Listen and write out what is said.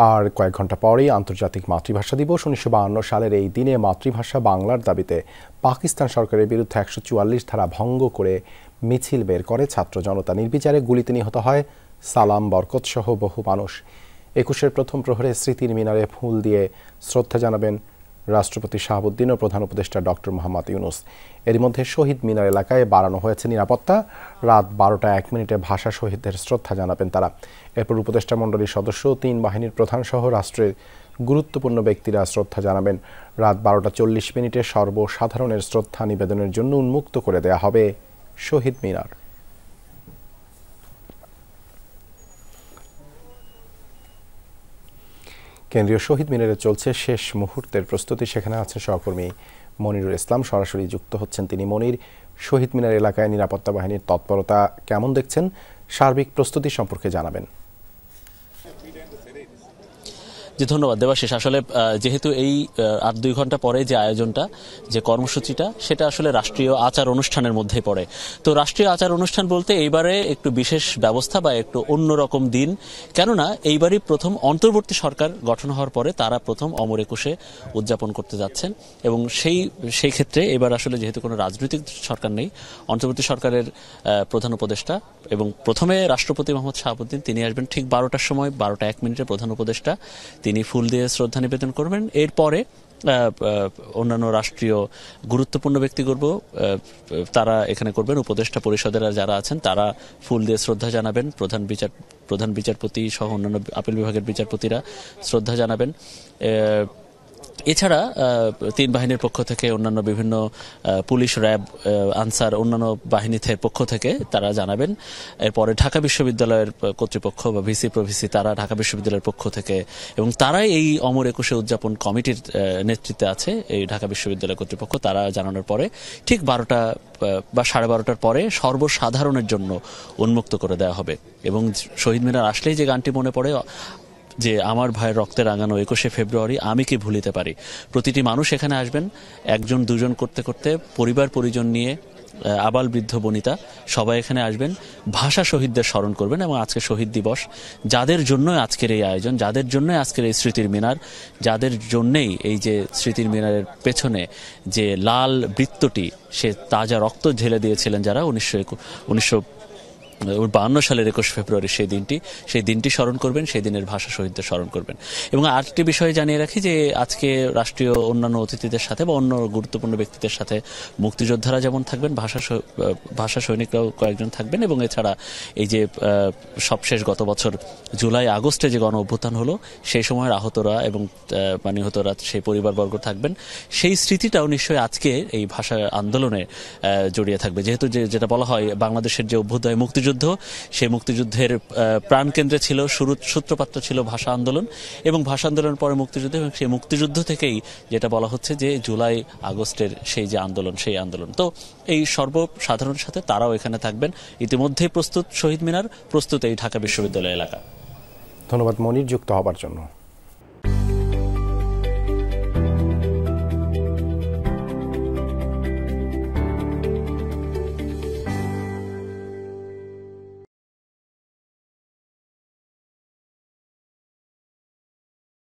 আর কয়েক ঘন্টা পরেই আন্তর্জাতিক মাতৃভাষা দিবস। ১৯৫২ সালের এই দিনে মাতৃভাষা বাংলার দাবিতে পাকিস্তান সরকারের বিরুদ্ধে ১৪৪ ধারা ভঙ্গ করে মিছিল বের করে ছাত্র জনতা। নির্বিচারে গুলিতে নিহত হয় সালাম, বরকত সহ বহু মানুষ। ২১-এর প্রথম প্রহরে স্মৃতির মিনারে ফুল দিয়ে শ্রদ্ধা জানাবেন রাষ্ট্রপতি শাহাবুদ্দিন ও প্রধান উপদেষ্টা ডক্টর মোহাম্মদ ইউনূস। এর মধ্যে শহীদ মিনার এলাকায় বাড়ানো হয়েছে নিরাপত্তা। রাত ১২টা ১ মিনিটে ভাষা শহীদদের শ্রদ্ধা জানাবেন তারা। এরপর উপদেষ্টা মণ্ডলীর সদস্য, ৩ বাহিনীর প্রধান সহ রাষ্ট্রের গুরুত্বপূর্ণ ব্যক্তিরা শ্রদ্ধা জানাবেন। রাত ১২টা ৪০ মিনিটে সর্বসাধারণের শ্রদ্ধা নিবেদনের জন্য উন্মুক্ত করে দেয়া হবে শহীদ মিনার। কেন্দ্রীয় শহীদ মিনারে চলছে শেষ মুহূর্তের প্রস্তুতি। সেখানে আছে সহকর্মী মনিরুল ইসলাম, সরাসরি যুক্ত হচ্ছেন তিনি। মনির, শহীদ মিনার এলাকায় নিরাপত্তা বাহিনীর তৎপরতা কেমন দেখছেন? সার্বিক প্রস্তুতি সম্পর্কে জানাবেন। জি, ধন্যবাদ দেবাশিস। আসলে যেহেতু এই আর ২ ঘন্টা পরে যে আয়োজনটা, যে কর্মসূচিটা, সেটা আসলে রাষ্ট্রীয় আচার অনুষ্ঠানের মধ্যে পড়ে। তো রাষ্ট্রীয় আচার অনুষ্ঠান বলতে এইবারে একটু বিশেষ ব্যবস্থা বা একটু অন্যরকম দিন, কেননা এইবারই প্রথম অন্তর্বর্তী সরকার গঠন হওয়ার পরে তারা প্রথম অমর একুশে উদযাপন করতে যাচ্ছেন। এবং সেই ক্ষেত্রে এবার আসলে যেহেতু কোনো রাজনৈতিক সরকার নেই, অন্তর্বর্তী সরকারের প্রধান উপদেষ্টা এবং প্রথমে রাষ্ট্রপতি মোহাম্মদ শাহাবুদ্দিন তিনি আসবেন ঠিক ১২টার সময়, ১২টা ১ মিনিটে প্রধান উপদেষ্টা তিনি ফুল দিয়ে শ্রদ্ধা নিবেদন করবেন। এরপরে অন্যান্য রাষ্ট্রীয় গুরুত্বপূর্ণ ব্যক্তিবর্গ তারা এখানে করবেন। উপদেষ্টা পরিষদের যারা আছেন তারা ফুল দিয়ে শ্রদ্ধা জানাবেন। প্রধান বিচারপতি সহ অন্যান্য আপিল বিভাগের বিচারপতিরা শ্রদ্ধা জানাবেন। এছাড়া ৩ বাহিনীর পক্ষ থেকে অন্যান্য বিভিন্ন পুলিশ, র্যাব, আনসার, অন্যান্য বাহিনীর পক্ষ থেকে তারা জানাবেন। এরপরে ঢাকা বিশ্ববিদ্যালয়ের কর্তৃপক্ষ বা ভিসি প্রভিসি তারা ঢাকা বিশ্ববিদ্যালয়ের পক্ষ থেকে, এবং তারাই এই অমর একুশে উদযাপন কমিটির নেতৃত্বে আছে এই ঢাকা বিশ্ববিদ্যালয় কর্তৃপক্ষ, তারা জানানোর পরে ঠিক ১২টা বা ১২:৩০ পরে সর্বসাধারণের জন্য উন্মুক্ত করে দেওয়া হবে। এবং শহীদ মিনার আসলেই যে গানটি মনে পড়ে যে আমার ভাইয়ের রক্তে রাঙানো ২১শে ফেব্রুয়ারি আমি কি ভুলিতে পারি। প্রতিটি মানুষ এখানে আসবেন, একজন দুজন করতে করতে পরিবার পরিজন নিয়ে, আবাল বৃদ্ধ বনিতা সবাই এখানে আসবেন, ভাষা শহীদদের স্মরণ করবেন। এবং আজকে শহীদ দিবস, যাদের জন্য আজকের এই আয়োজন, যাদের জন্য আজকের এই স্মৃতির মিনার, যাদের জন্যেই এই যে স্মৃতির মিনারের পেছনে যে লাল বৃত্তটি, সে তাজা রক্ত ঢেলে দিয়েছিলেন যারা ১৯৫২ সালের ২১ ফেব্রুয়ারি, সেই দিনটি স্মরণ করবেন, সেই দিনের ভাষা শহীদদের স্মরণ করবেন। এবং আরেকটি বিষয় জানিয়ে রাখি যে আজকে রাষ্ট্রীয় অন্যান্য অতিথিদের সাথে বা অন্য গুরুত্বপূর্ণ ব্যক্তিদের সাথে মুক্তিযোদ্ধারা যেমন থাকবেন, ভাষা সৈনিকরাও কয়েকজন থাকবেন। এবং এছাড়া এই যে সবশেষ গত বছর জুলাই আগস্টে যে গণ অভ্যুত্থান হলো, সেই সময়ের আহতরা এবং নিহতরা, সেই পরিবারবর্গ থাকবেন। সেই স্মৃতিটাও নিশ্চয়ই আজকে এই ভাষা আন্দোলনে জড়িয়ে থাকবে। যেহেতু যেটা বলা হয় বাংলাদেশের যে অভ্যুদয় মুক্তিযুদ্ধ, সেই মুক্তিযুদ্ধের প্রাণকেন্দ্রে ছিল, সূত্রপাত ছিল ভাষা আন্দোলন, এবং ভাষা আন্দোলনের পরে মুক্তিযুদ্ধ, এবং সেই মুক্তিযুদ্ধ থেকেই যেটা বলা হচ্ছে যে জুলাই আগস্টের সেই যে আন্দোলন, সেই আন্দোলন। তো এই সর্বসাধারণের সাথে তারাও এখানে থাকবেন। ইতিমধ্যেই প্রস্তুত শহীদ মিনার, প্রস্তুত এই ঢাকা বিশ্ববিদ্যালয় এলাকা। ধন্যবাদ মনির, যুক্ত হবার জন্য।